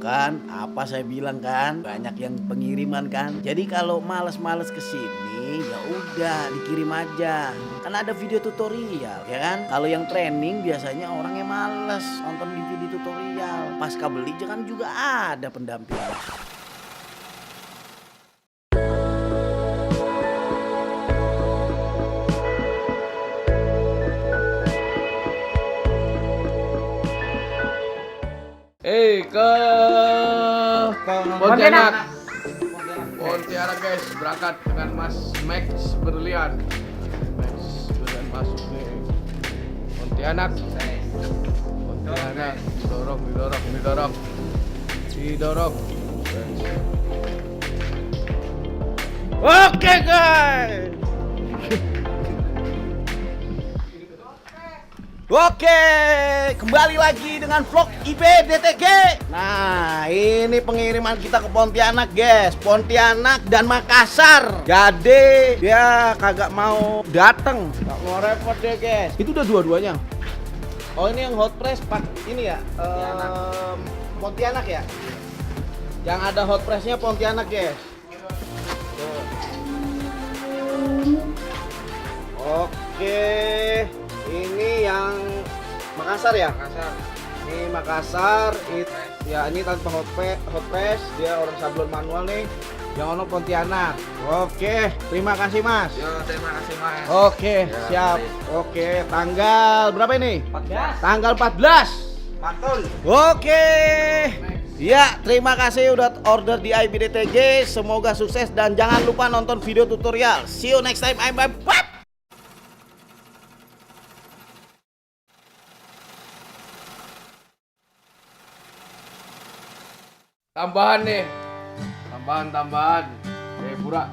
kan, apa saya bilang kan, banyak yang pengiriman kan. Jadi kalau males-males kesini, ya udah dikirim aja. Kan ada video tutorial, ya kan? Kalau yang training biasanya orangnya males nonton di video tutorial. Pasca beli kan juga ada pendampingnya. Ke Pontianak. Pontianak guys, berangkat dengan Mas Max Berlian. Max Berlian masuk nih. Pontianak. Pontianak, didorong. Oke guys. Oke, kembali lagi dengan vlog IBDTG. Nah, ini pengiriman kita ke Pontianak, guys. Pontianak dan Makassar. Jadi dia kagak mau dateng, nggak mau repot deh, guys. Itu udah dua-duanya. Oh, ini yang hot press pak ini ya, Pontianak ya. Yang ada hot pressnya Pontianak, guys. Tuh. Oke. Ini yang Makassar ya? Makassar. Ini Makassar, ya ini tanpa hot press, dia orang sablon manual nih. Yang ono Pontianak. Oke, terima kasih Mas. Yo, terima kasih Mas. Oke, Ya, siap. mari. Oke, tanggal berapa ini? 14. Tanggal 14. Mantul. Oke. Ya, terima kasih udah order di IBDTG. Semoga sukses dan jangan lupa nonton video tutorial. See you next time. I'm bye. Tambahan nih. Tambahan. Pura.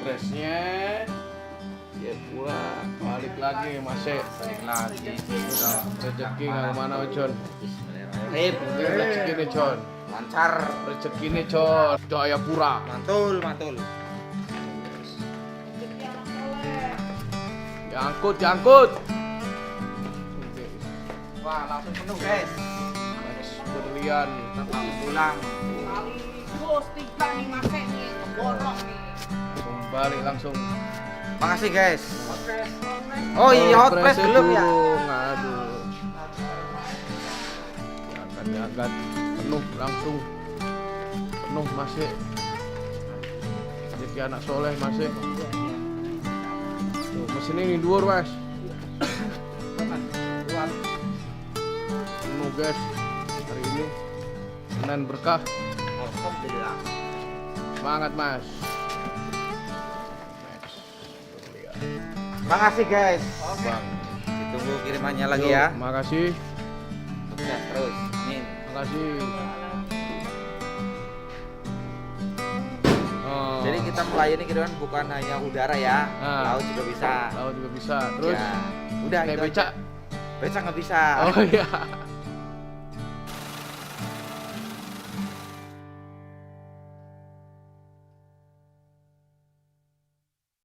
Pressnya. Pura. Balik lagi masih. Rezeki nggak kemana Con. Rezeki nih Con. Lancar. Rezeki nih Con. Jayapura. Mantul. Diangkut. Wah, langsung penuh, guys. Max Berlian. Langsung pulang. Balik langsung. Makasih, guys. Oh iya, hot press belum ya? Aduh. Diangkat. Penuh langsung. Penuh masih. Jadi anak soleh masih. Tuh, mesin ini dhuwur, Mas. Penuh, guys. Hari ini Senin berkah. Alhamdulillah. Semangat, Mas. Makasih, guys. Bang. Ditunggu kirimannya lagi ya. Makasih. Sukses terus. Amin. Makasih. Oh. Jadi kita melayani kiriman bukan hanya udara ya, Nah. laut juga bisa. Laut juga bisa. Terus Ya, udah kayak itu becak. aja. Becak nggak bisa. Oh iya.